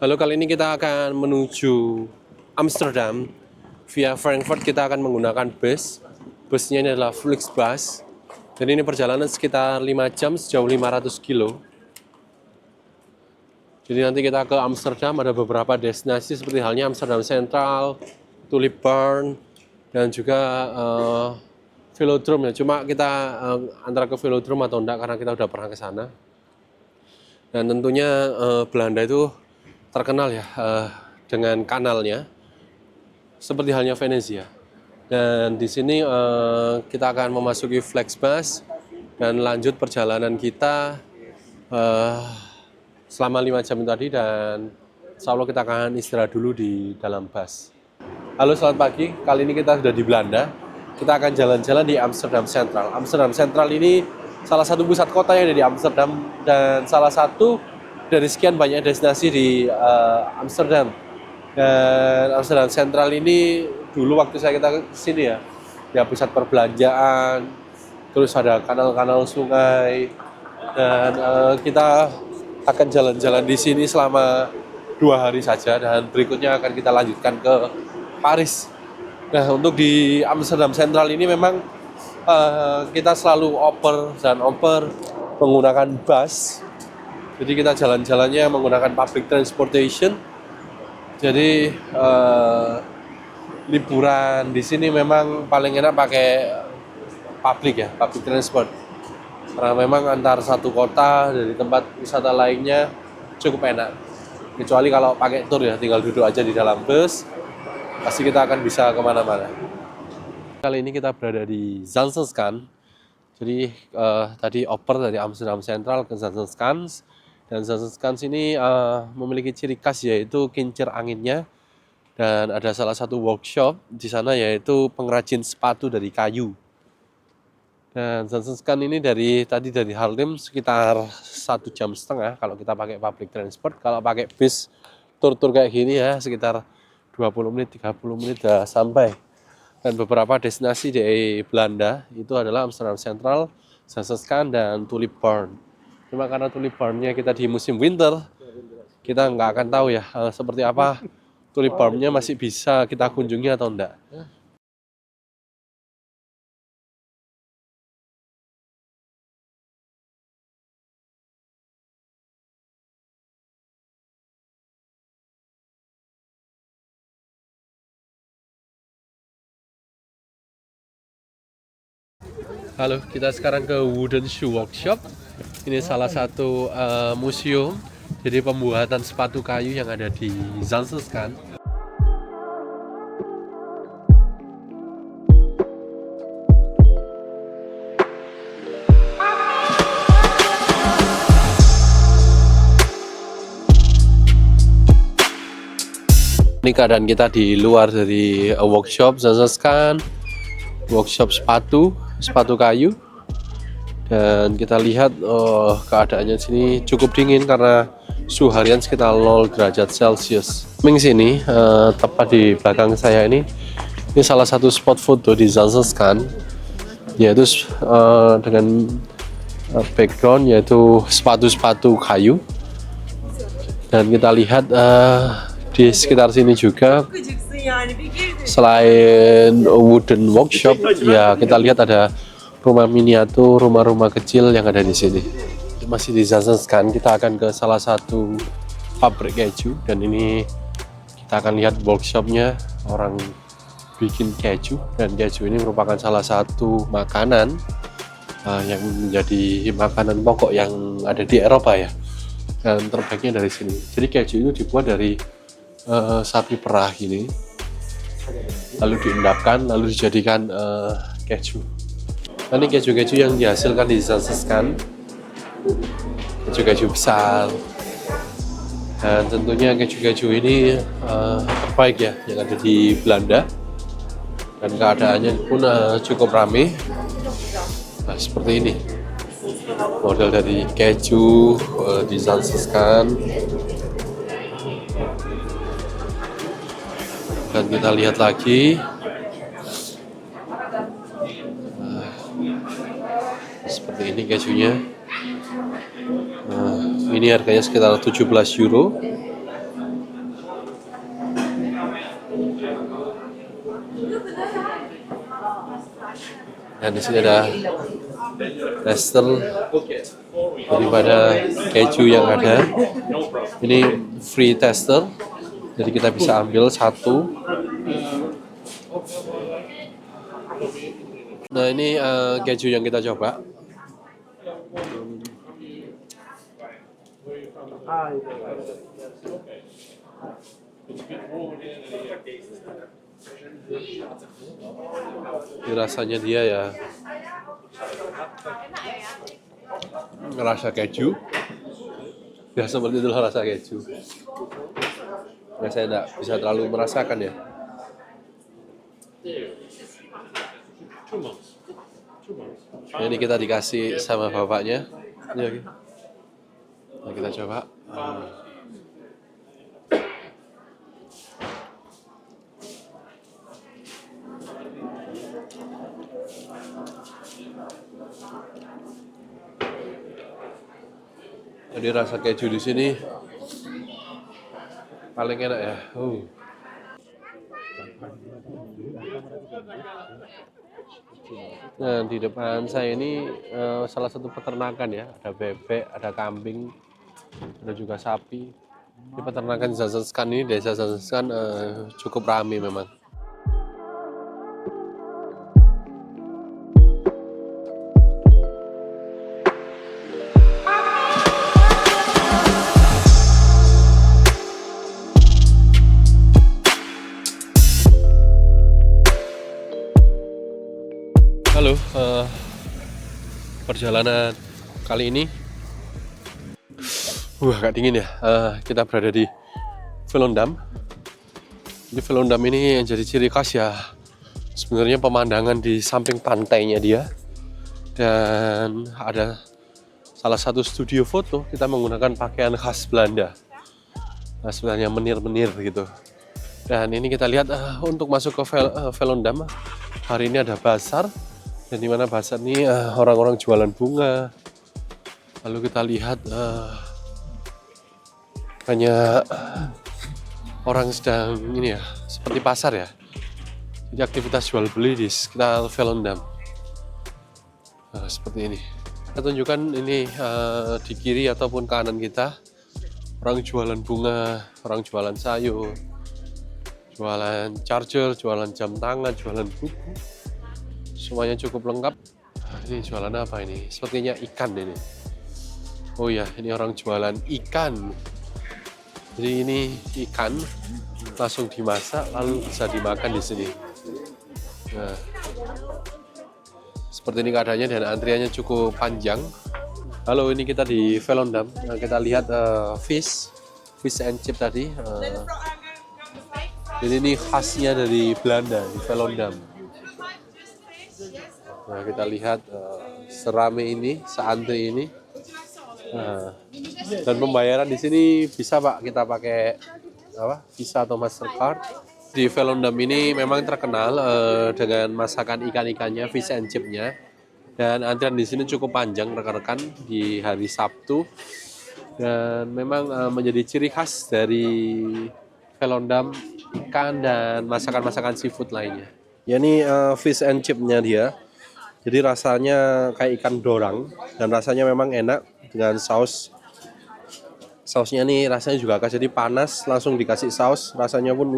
Halo, kali ini kita akan menuju Amsterdam. Via Frankfurt kita akan menggunakan bus. Busnya ini adalah Flixbus. Jadi ini perjalanan sekitar 5 jam sejauh 500 kilo. Jadi nanti kita ke Amsterdam, ada beberapa destinasi seperti halnya Amsterdam Central, Tulip Barn, dan juga Velodrome ya. Cuma kita antara ke Velodrome atau enggak karena kita udah pernah ke sana. Dan tentunya Belanda itu terkenal ya dengan kanalnya, seperti halnya Venezia. Dan di sini kita akan memasuki Flixbus dan lanjut perjalanan kita selama 5 jam tadi, dan insya Allah kita akan istirahat dulu di dalam bus. Halo, selamat pagi. Kali ini kita sudah di Belanda. Kita akan jalan-jalan di Amsterdam Central. Amsterdam Central ini salah satu pusat kota yang ada di Amsterdam dan salah satu dari sekian banyak destinasi di Amsterdam. Dan Amsterdam Central ini dulu waktu kita ke sini ya pusat perbelanjaan, terus ada kanal-kanal sungai, dan kita akan jalan-jalan di sini selama 2 hari saja, dan berikutnya akan kita lanjutkan ke Paris. Nah, untuk di Amsterdam Central ini memang kita selalu oper menggunakan bus. Jadi kita jalan-jalannya menggunakan public transportation. Jadi liburan di sini memang paling enak pakai public transport. Karena memang antar satu kota dari tempat wisata lainnya cukup enak. Kecuali kalau pakai tour ya, tinggal duduk aja di dalam bus, pasti kita akan bisa kemana-mana. Kali ini kita berada di Zaanstad. Jadi tadi oper dari Amsterdam Central ke Zaanstad. Dan Zaanstad ini memiliki ciri khas yaitu kincir anginnya, dan ada salah satu workshop di sana yaitu pengrajin sepatu dari kayu. Dan Zaanstad ini dari Haarlem sekitar 1,5 jam kalau kita pakai public transport. Kalau pakai bis tur-tur kayak gini ya sekitar 20 menit 30 menit sudah sampai. Dan beberapa destinasi di Belanda itu adalah Amsterdam Central, Zaanstad, dan Tulip Barn. Cuma karena Tulip Barn-nya kita di musim winter, kita nggak akan tahu ya seperti apa Tulip Barn-nya masih bisa kita kunjungi atau enggak. Halo, kita sekarang ke Wooden Shoe Workshop. Ini salah satu museum jadi pembuatan sepatu kayu yang ada di Zaanstad. Ini keadaan kita di luar dari workshop Zaanstad, workshop sepatu kayu. Dan kita lihat keadaannya sini cukup dingin karena suhu harian sekitar 0 derajat Celcius. Sini tepat di belakang saya ini salah satu spot foto di Zaanstad, yaitu dengan background yaitu sepatu-sepatu kayu. Dan kita lihat di sekitar sini juga selain wooden workshop ya, kita lihat ada rumah miniatur, rumah-rumah kecil yang ada di sini. Masih di Zaanstad, kita akan ke salah satu pabrik keju, dan ini kita akan lihat workshopnya, orang bikin keju. Dan keju ini merupakan salah satu makanan yang menjadi makanan pokok yang ada di Eropa ya, dan terbaiknya dari sini. Jadi keju itu dibuat dari sapi perah ini, lalu diendapkan, lalu dijadikan keju. Ini keju-keju yang dihasilkan di Zaanstad, keju-keju besar, dan tentunya keju-keju ini terbaik ya yang ada di Belanda, dan keadaannya pun cukup ramai. Nah, seperti ini model dari keju di Zaanstad. Dan kita lihat lagi seperti ini kejunya. Ini harganya sekitar 17 euro. Dan di sini ada tester daripada keju yang ada. Ini free tester, jadi kita bisa ambil satu. Nah ini keju yang kita coba. Ini rasanya dia ya rasa keju ya, seperti itulah rasa keju. Nah, saya tidak bisa terlalu merasakan ya. Nah, ini kita dikasih sama bapaknya. Ini lagi. Nah, kita coba. Jadi rasa keju di sini paling enak ya. Nah di depan saya ini salah satu peternakan ya. Ada bebek, ada kambing, ada juga sapi. Di peternakan Zazenskan ini, desa Zazenskan cukup ramai memang. Halo, perjalanan kali ini agak dingin ya. Kita berada di Volendam. Di Volendam ini yang jadi ciri khas ya sebenarnya pemandangan di samping pantainya dia, dan ada salah satu studio foto kita menggunakan pakaian khas Belanda. Nah, sebenarnya menir-menir gitu. Dan ini kita lihat untuk masuk ke Volendam hari ini ada bazar. Dan di mana pasar ini orang-orang jualan bunga. Lalu kita lihat banyak orang sedang ini ya, seperti pasar ya. Jadi aktivitas jual beli di sekitar Volendam. Seperti ini. Kita tunjukkan ini di kiri ataupun kanan kita orang jualan bunga, orang jualan sayur, jualan charger, jualan jam tangan, jualan buku. Semuanya cukup lengkap. Ini jualan apa ini? Sepertinya ikan ini. Oh ya, ini orang jualan ikan. Jadi ini ikan langsung dimasak lalu bisa dimakan di sini. Nah, seperti ini keadaannya dan antriannya cukup panjang. Halo, ini kita di Volendam. Nah, kita lihat fish and chip tadi. Jadi ini khasnya dari Belanda di Volendam. Nah, kita lihat serame ini, seantri ini. Nah, dan pembayaran di sini bisa Pak, kita pakai Visa atau Mastercard. Di Volendam ini memang terkenal dengan masakan ikan-ikannya, fish and chipnya. Dan antrian di sini cukup panjang rekan-rekan di hari Sabtu. Dan memang menjadi ciri khas dari Volendam ikan dan masakan-masakan seafood lainnya. Ya ini fish and chipnya dia. Jadi rasanya kayak ikan dorang dan rasanya memang enak dengan sausnya nih, rasanya juga khas, jadi panas langsung dikasih saus, rasanya pun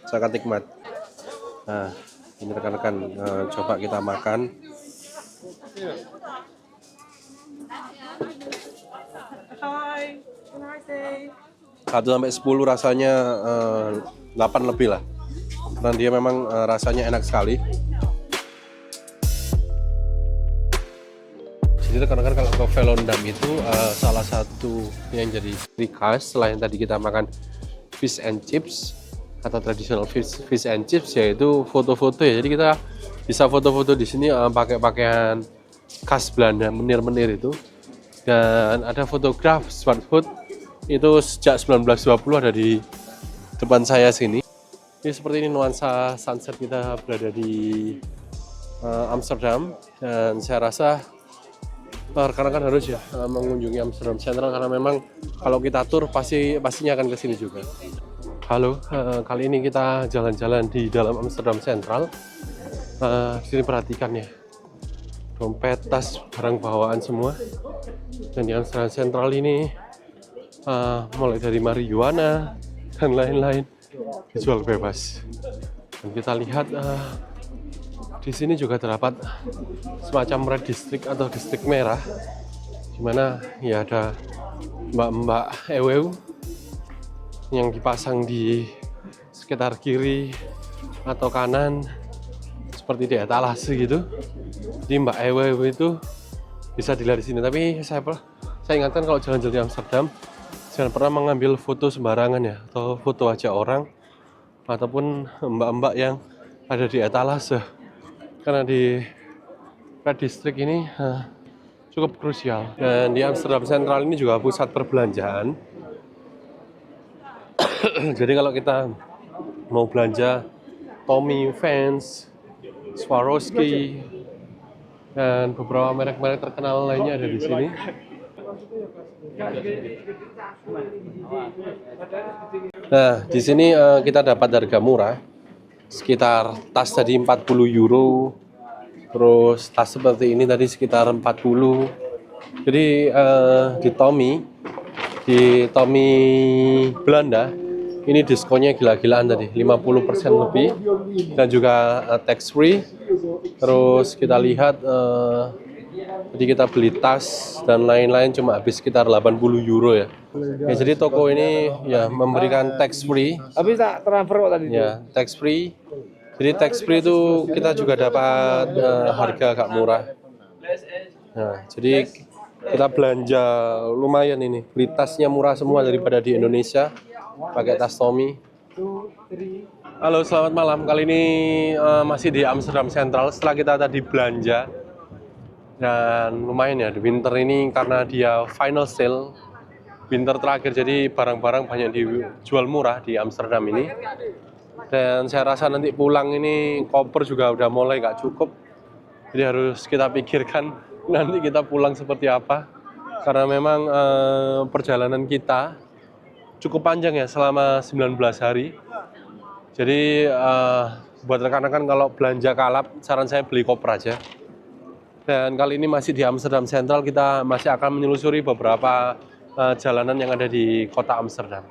sangat nikmat. Nah ini rekan-rekan, coba kita makan. Hi, can I say? 1 sampai 10 rasanya 8 lebih lah. Dan dia memang rasanya enak sekali. Jadi rekan-rekan kalau ke Volendam itu salah satu yang jadi ciri khas selain tadi kita makan fish and chips atau traditional fish and chips, yaitu foto-foto ya. Jadi kita bisa foto-foto di sini pakai pakaian khas Belanda, menir-menir itu. Dan ada fotograf Zwarthout itu sejak 1920 ada di depan saya sini. Ini seperti ini nuansa sunset, kita berada di Amsterdam, dan saya rasa rekan-rekan harus ya mengunjungi Amsterdam Central karena memang kalau kita tur pastinya akan ke sini juga. Halo, kali ini kita jalan-jalan di dalam Amsterdam Central. Di sini perhatikan ya, dompet, tas, barang bawaan semua. Dan di Amsterdam Central ini mulai dari marijuana dan lain-lain dijual bebas. Dan kita lihat di sini juga terdapat semacam red district atau distrik merah, di mana ya ada mbak-mbak EWU yang dipasang di sekitar kiri atau kanan seperti di etalase gitu. Jadi mbak EWW itu bisa dilihat di sini. Tapi saya ingatkan kalau jalan-jalan di Amsterdam jangan pernah mengambil foto sembarangan ya, atau foto aja orang ataupun mbak-mbak yang ada di etalase, karena di Red District ini cukup krusial. Dan di Amsterdam Central ini juga pusat perbelanjaan. Jadi kalau kita mau belanja Tommy, Vans, Swarovski, dan beberapa merek-merek terkenal lainnya ada di sini. Nah, di sini kita dapat harga murah, sekitar tas tadi 40 euro, terus tas seperti ini tadi sekitar 40. Jadi di Tommy Belanda ini diskonnya gila-gilaan tadi, 50% lebih, dan juga tax free. Terus kita lihat jadi kita beli tas dan lain-lain cuma habis sekitar 80 euro ya. Jadi toko ini ya memberikan tax free. Habis tak transfer kok tadi? Ya, tax free. Jadi tax free itu kita juga dapat harga agak murah. Nah, jadi kita belanja lumayan ini. Beli tasnya murah semua daripada di Indonesia. Pakai tas Tommy. Halo, selamat malam. Kali ini masih di Amsterdam Central. Setelah kita tadi belanja, dan lumayan ya, di winter ini karena dia final sale, winter terakhir, jadi barang-barang banyak dijual murah di Amsterdam ini. Dan saya rasa nanti pulang ini koper juga udah mulai nggak cukup. Jadi harus kita pikirkan nanti kita pulang seperti apa. Karena memang perjalanan kita cukup panjang ya, selama 19 hari. Jadi buat rekan-rekan kalau belanja kalap, saran saya beli koper aja. Dan kali ini masih di Amsterdam Central, kita masih akan menelusuri beberapa jalanan yang ada di kota Amsterdam.